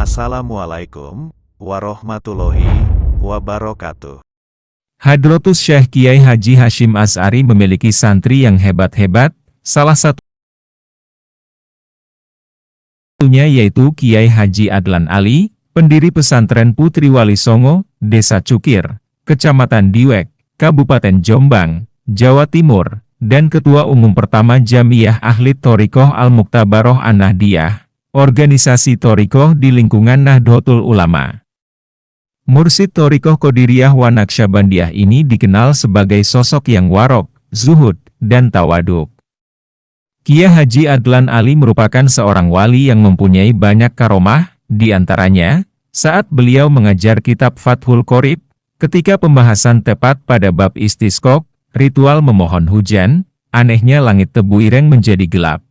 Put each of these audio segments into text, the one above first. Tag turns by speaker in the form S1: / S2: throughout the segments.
S1: Assalamualaikum warahmatullahi wabarakatuh.
S2: Hadratus Syekh Kiai Haji Hasyim Asy'ari memiliki santri yang hebat-hebat, salah satunya yaitu Kiai Haji Adlan Ali, pendiri pesantren Putri Wali Songo, Desa Cukir, Kecamatan Diwek, Kabupaten Jombang, Jawa Timur, dan Ketua Umum pertama Jamiyah Ahli Thoriqoh Al-Muktabaroh An-Nahdiyah, organisasi Thoriqoh di lingkungan Nahdlatul Ulama. Mursyid Thoriqoh Qadiriyah wa Naqsyabandiyah ini dikenal sebagai sosok yang warok, zuhud, dan tawaduk. Kiai Haji Adlan Ali merupakan seorang wali yang mempunyai banyak karomah, di antaranya, saat beliau mengajar kitab Fathul Qorib, ketika pembahasan tepat pada bab istisqo, ritual memohon hujan, anehnya langit Tebu Ireng menjadi gelap.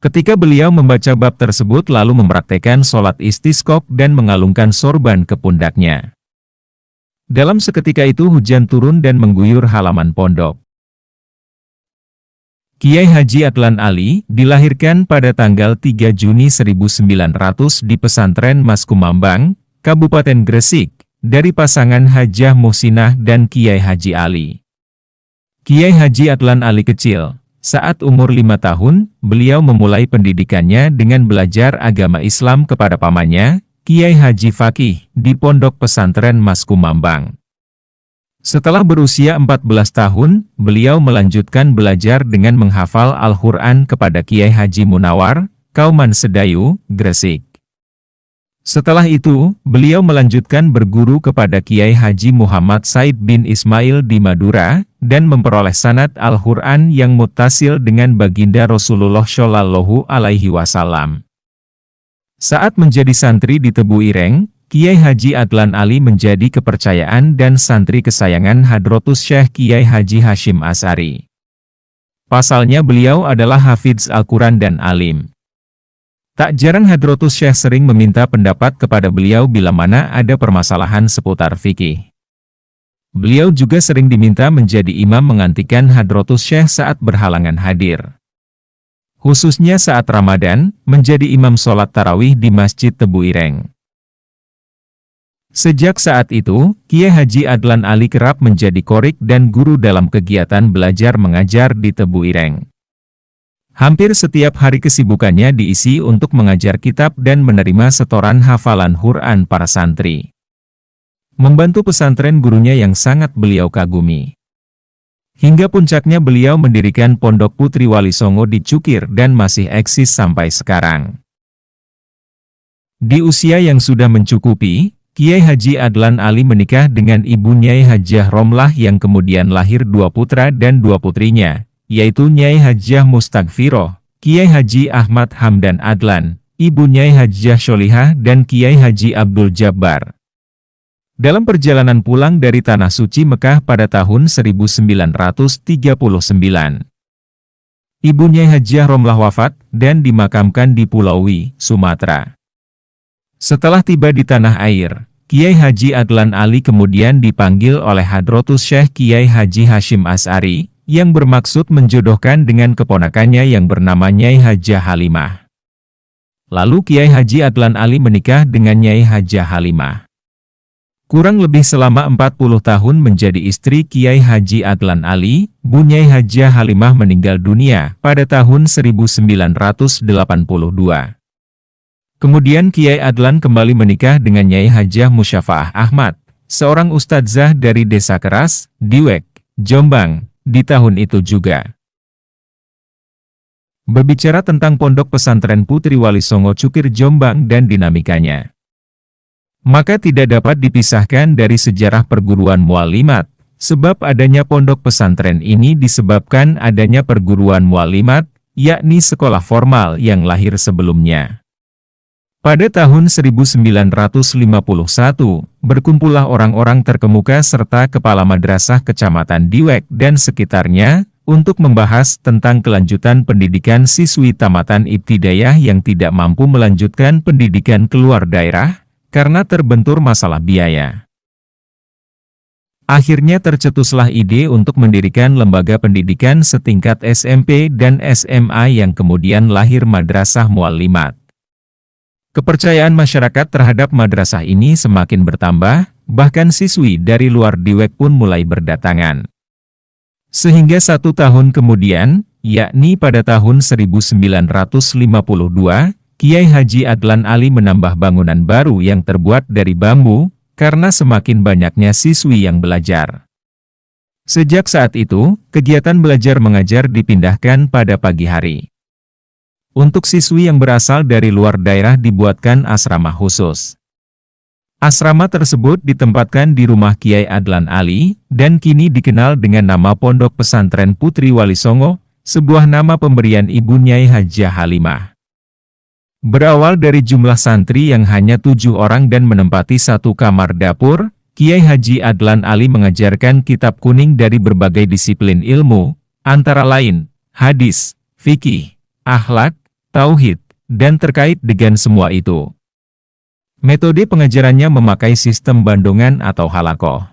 S2: Ketika beliau membaca bab tersebut lalu mempraktekkan sholat istisqo dan mengalungkan sorban ke pundaknya. Dalam seketika itu hujan turun dan mengguyur halaman pondok. Kiai Haji Adlan Ali dilahirkan pada tanggal 3 Juni 1900 di pesantren Mas Kumambang, Kabupaten Gresik, dari pasangan Hajah Muhsinah dan Kiai Haji Ali. Kiai Haji Adlan Ali kecil. Saat umur 5 tahun, beliau memulai pendidikannya dengan belajar agama Islam kepada pamannya, Kiai Haji Fakih, di pondok pesantren Mas Kumambang. Setelah berusia 14 tahun, beliau melanjutkan belajar dengan menghafal Al-Quran kepada Kiai Haji Munawar, Kauman Sedayu, Gresik. Setelah itu, beliau melanjutkan berguru kepada Kiai Haji Muhammad Said bin Ismail di Madura, dan memperoleh sanad Al-Quran yang muttasil dengan baginda Rasulullah Shallallahu Alaihi Wasallam. Saat menjadi santri di Tebu Ireng, Kiai Haji Adlan Ali menjadi kepercayaan dan santri kesayangan Hadratus Syekh Kiai Haji Hasyim Asy'ari. Pasalnya beliau adalah hafidz Al-Quran dan alim. Tak jarang Hadratus Syekh sering meminta pendapat kepada beliau bila mana ada permasalahan seputar fikih. Beliau juga sering diminta menjadi imam menggantikan Hadratus Syekh saat berhalangan hadir. Khususnya saat Ramadan, menjadi imam sholat tarawih di Masjid Tebu Ireng. Sejak saat itu, Kiai Haji Adlan Ali kerap menjadi qorik dan guru dalam kegiatan belajar mengajar di Tebu Ireng. Hampir setiap hari kesibukannya diisi untuk mengajar kitab dan menerima setoran hafalan Quran para santri. Membantu pesantren gurunya yang sangat beliau kagumi. Hingga puncaknya beliau mendirikan Pondok Putri Wali Songo di Cukir dan masih eksis sampai sekarang. Di usia yang sudah mencukupi, Kiai Haji Adlan Ali menikah dengan ibu Nyai Hajah Romlah yang kemudian lahir 2 putra dan 2 putrinya, yaitu Nyai Hajah Mustagfiroh, Kiai Haji Ahmad Hamdan Adlan, ibu Nyai Hajah Sholihah dan Kiai Haji Abdul Jabbar. Dalam perjalanan pulang dari Tanah Suci Mekah pada tahun 1939, ibu Nyai Hajah Romlah wafat dan dimakamkan di Pulaui, Sumatera. Setelah tiba di tanah air, Kiai Haji Adlan Ali kemudian dipanggil oleh Hadratus Syekh Kiai Haji Hasyim Asy'ari, yang bermaksud menjodohkan dengan keponakannya yang bernama Nyai Hajah Halimah. Lalu Kiai Haji Adlan Ali menikah dengan Nyai Hajah Halimah. Kurang lebih selama 40 tahun menjadi istri Kiai Haji Adlan Ali, Bu Nyai Hajah Halimah meninggal dunia pada tahun 1982. Kemudian Kiai Adlan kembali menikah dengan Nyai Hajah Musyafaah Ahmad, seorang ustadzah dari Desa Keras, Diwek, Jombang, di tahun itu juga. Berbicara tentang Pondok Pesantren Putri Wali Songo Cukir Jombang dan dinamikanya, maka tidak dapat dipisahkan dari sejarah perguruan mualimat, sebab adanya pondok pesantren ini disebabkan adanya perguruan mualimat, yakni sekolah formal yang lahir sebelumnya. Pada tahun 1951, berkumpullah orang-orang terkemuka serta kepala madrasah Kecamatan Diwek dan sekitarnya, untuk membahas tentang kelanjutan pendidikan siswi tamatan ibtidaiyah yang tidak mampu melanjutkan pendidikan keluar daerah, karena terbentur masalah biaya. Akhirnya tercetuslah ide untuk mendirikan lembaga pendidikan setingkat SMP dan SMA yang kemudian lahir Madrasah Muallimat. Kepercayaan masyarakat terhadap madrasah ini semakin bertambah, bahkan siswi dari luar Diwek pun mulai berdatangan. Sehingga 1 tahun kemudian, yakni pada tahun 1952, Kiai Haji Adlan Ali menambah bangunan baru yang terbuat dari bambu, karena semakin banyaknya siswi yang belajar. Sejak saat itu, kegiatan belajar mengajar dipindahkan pada pagi hari. Untuk siswi yang berasal dari luar daerah dibuatkan asrama khusus. Asrama tersebut ditempatkan di rumah Kiai Adlan Ali, dan kini dikenal dengan nama Pondok Pesantren Putri Wali Songo, sebuah nama pemberian Ibu Nyai Hajah Halimah. Berawal dari jumlah santri yang hanya 7 orang dan menempati 1 kamar dapur, Kiai Haji Adlan Ali mengajarkan kitab kuning dari berbagai disiplin ilmu, antara lain, hadis, fikih, akhlak, tauhid, dan terkait dengan semua itu. Metode pengajarannya memakai sistem bandongan atau halakoh.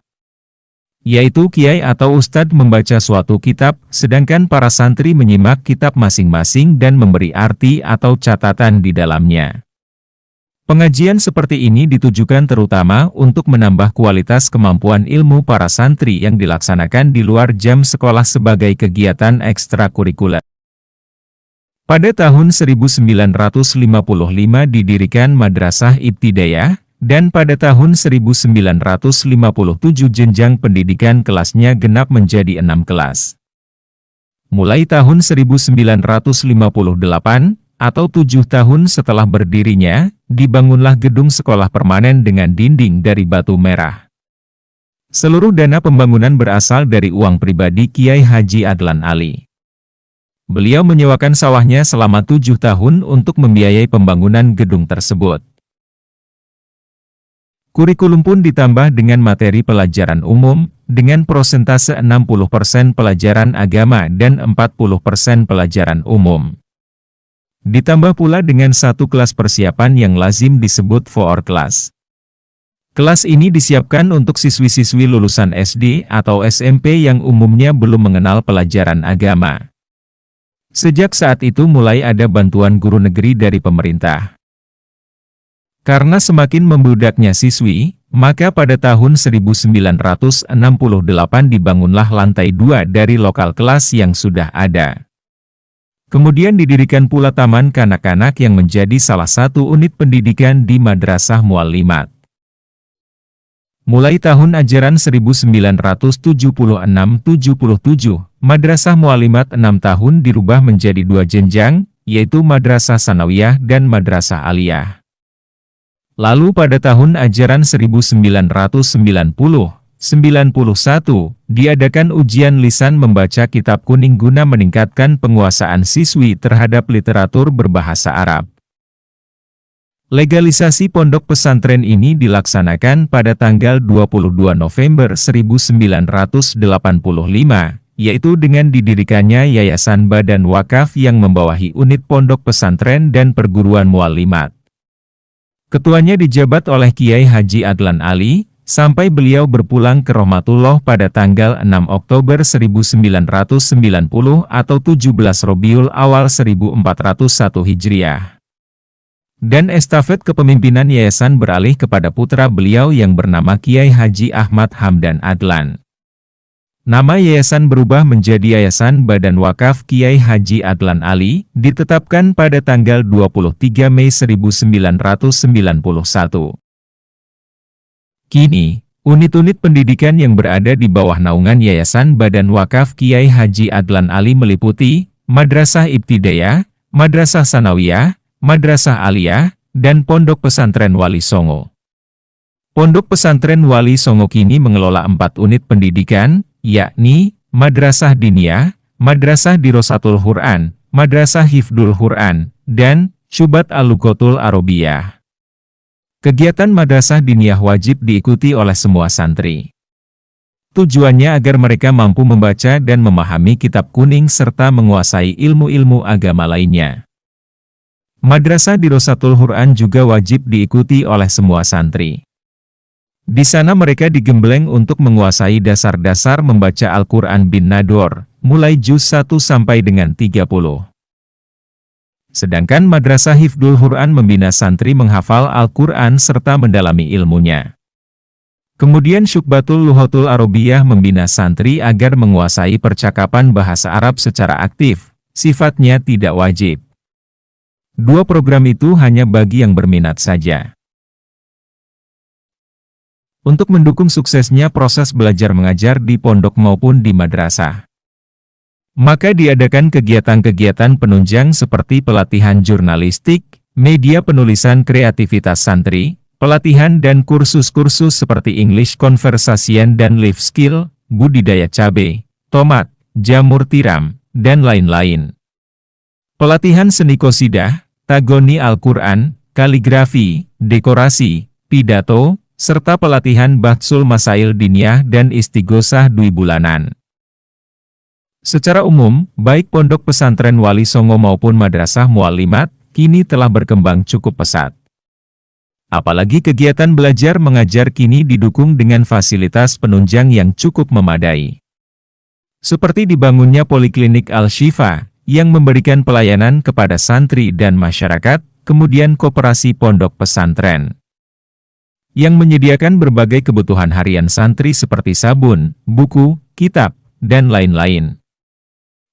S2: Yaitu kiai atau ustadz membaca suatu kitab, sedangkan para santri menyimak kitab masing-masing dan memberi arti atau catatan di dalamnya. Pengajian seperti ini ditujukan terutama untuk menambah kualitas kemampuan ilmu para santri yang dilaksanakan di luar jam sekolah sebagai kegiatan ekstrakurikuler. Pada tahun 1955 didirikan Madrasah Ibtidaiyah, dan pada tahun 1957 jenjang pendidikan kelasnya genap menjadi 6 kelas. Mulai tahun 1958, atau 7 tahun setelah berdirinya, dibangunlah gedung sekolah permanen dengan dinding dari batu merah. Seluruh dana pembangunan berasal dari uang pribadi Kiai Haji Adlan Ali. Beliau menyewakan sawahnya selama 7 tahun untuk membiayai pembangunan gedung tersebut. Kurikulum pun ditambah dengan materi pelajaran umum, dengan prosentase 60% pelajaran agama dan 40% pelajaran umum. Ditambah pula dengan 1 kelas persiapan yang lazim disebut voor kelas. Kelas ini disiapkan untuk siswi-siswi lulusan SD atau SMP yang umumnya belum mengenal pelajaran agama. Sejak saat itu mulai ada bantuan guru negeri dari pemerintah. Karena semakin membludaknya siswi, maka pada tahun 1968 dibangunlah lantai 2 dari lokal kelas yang sudah ada. Kemudian didirikan pula taman kanak-kanak yang menjadi salah satu unit pendidikan di Madrasah Muallimat. Mulai tahun ajaran 1976-77, Madrasah Muallimat 6 tahun dirubah menjadi 2 jenjang, yaitu Madrasah Sanawiyah dan Madrasah Aliyah. Lalu pada tahun ajaran 1990-91, diadakan ujian lisan membaca kitab kuning guna meningkatkan penguasaan siswi terhadap literatur berbahasa Arab. Legalisasi pondok pesantren ini dilaksanakan pada tanggal 22 November 1985, yaitu dengan didirikannya Yayasan Badan Wakaf yang membawahi unit pondok pesantren dan perguruan muallimat. Ketuanya dijabat oleh Kiai Haji Adlan Ali, sampai beliau berpulang ke Rahmatullah pada tanggal 6 Oktober 1990 atau 17 Rabiul Awal 1401 Hijriah. Dan estafet kepemimpinan yayasan beralih kepada putra beliau yang bernama Kiai Haji Ahmad Hamdan Adlan. Nama yayasan berubah menjadi Yayasan Badan Wakaf Kiai Haji Adlan Ali, ditetapkan pada tanggal 23 Mei 1991. Kini, unit-unit pendidikan yang berada di bawah naungan Yayasan Badan Wakaf Kiai Haji Adlan Ali meliputi Madrasah Ibtidaiyah, Madrasah Sanawiyah, Madrasah Aliyah, dan Pondok Pesantren Wali Songo. Pondok Pesantren Wali Songo kini mengelola 4 unit pendidikan, yakni Madrasah Diniyah, Madrasah Dirosatul Quran, Madrasah Hifdul Quran, dan Syubat Al-Lughatul Arabiyah. Kegiatan Madrasah Diniyah wajib diikuti oleh semua santri. Tujuannya agar mereka mampu membaca dan memahami kitab kuning serta menguasai ilmu-ilmu agama lainnya. Madrasah Dirosatul Quran juga wajib diikuti oleh semua santri. Di sana mereka digembleng untuk menguasai dasar-dasar membaca Al-Quran bin Nador, mulai juz 1 sampai dengan 30. Sedangkan Madrasah Hifdul Quran membina santri menghafal Al-Quran serta mendalami ilmunya. Kemudian Syukbatul Lughatul Arabiyah membina santri agar menguasai percakapan bahasa Arab secara aktif, sifatnya tidak wajib. Dua program itu hanya bagi yang berminat saja. Untuk mendukung suksesnya proses belajar mengajar di pondok maupun di madrasah, maka diadakan kegiatan-kegiatan penunjang seperti pelatihan jurnalistik, media penulisan kreativitas santri, pelatihan dan kursus-kursus seperti English Conversation dan Life Skill, budidaya cabai, tomat, jamur tiram, dan lain-lain. Pelatihan seni qosidah, tagoni Al-Quran, kaligrafi, dekorasi, pidato, serta pelatihan bahsul masail diniyah dan istighosah dui bulanan. Secara umum, baik pondok pesantren Wali Songo maupun madrasah muallimat, kini telah berkembang cukup pesat. Apalagi kegiatan belajar mengajar kini didukung dengan fasilitas penunjang yang cukup memadai. Seperti dibangunnya Poliklinik Al-Shifa, yang memberikan pelayanan kepada santri dan masyarakat, kemudian koperasi pondok pesantren, yang menyediakan berbagai kebutuhan harian santri seperti sabun, buku, kitab, dan lain-lain.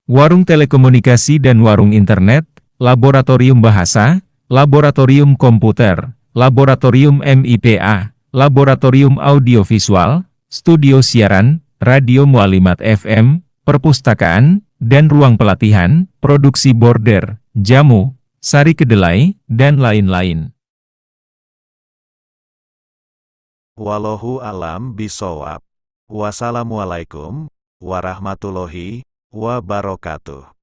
S2: Warung telekomunikasi dan warung internet, laboratorium bahasa, laboratorium komputer, laboratorium MIPA, laboratorium audiovisual, studio siaran, radio muallimat FM, perpustakaan, dan ruang pelatihan, produksi border, jamu, sari kedelai, dan lain-lain.
S1: Wallahu alam bisawab. Wassalamualaikum warahmatullahi wabarakatuh.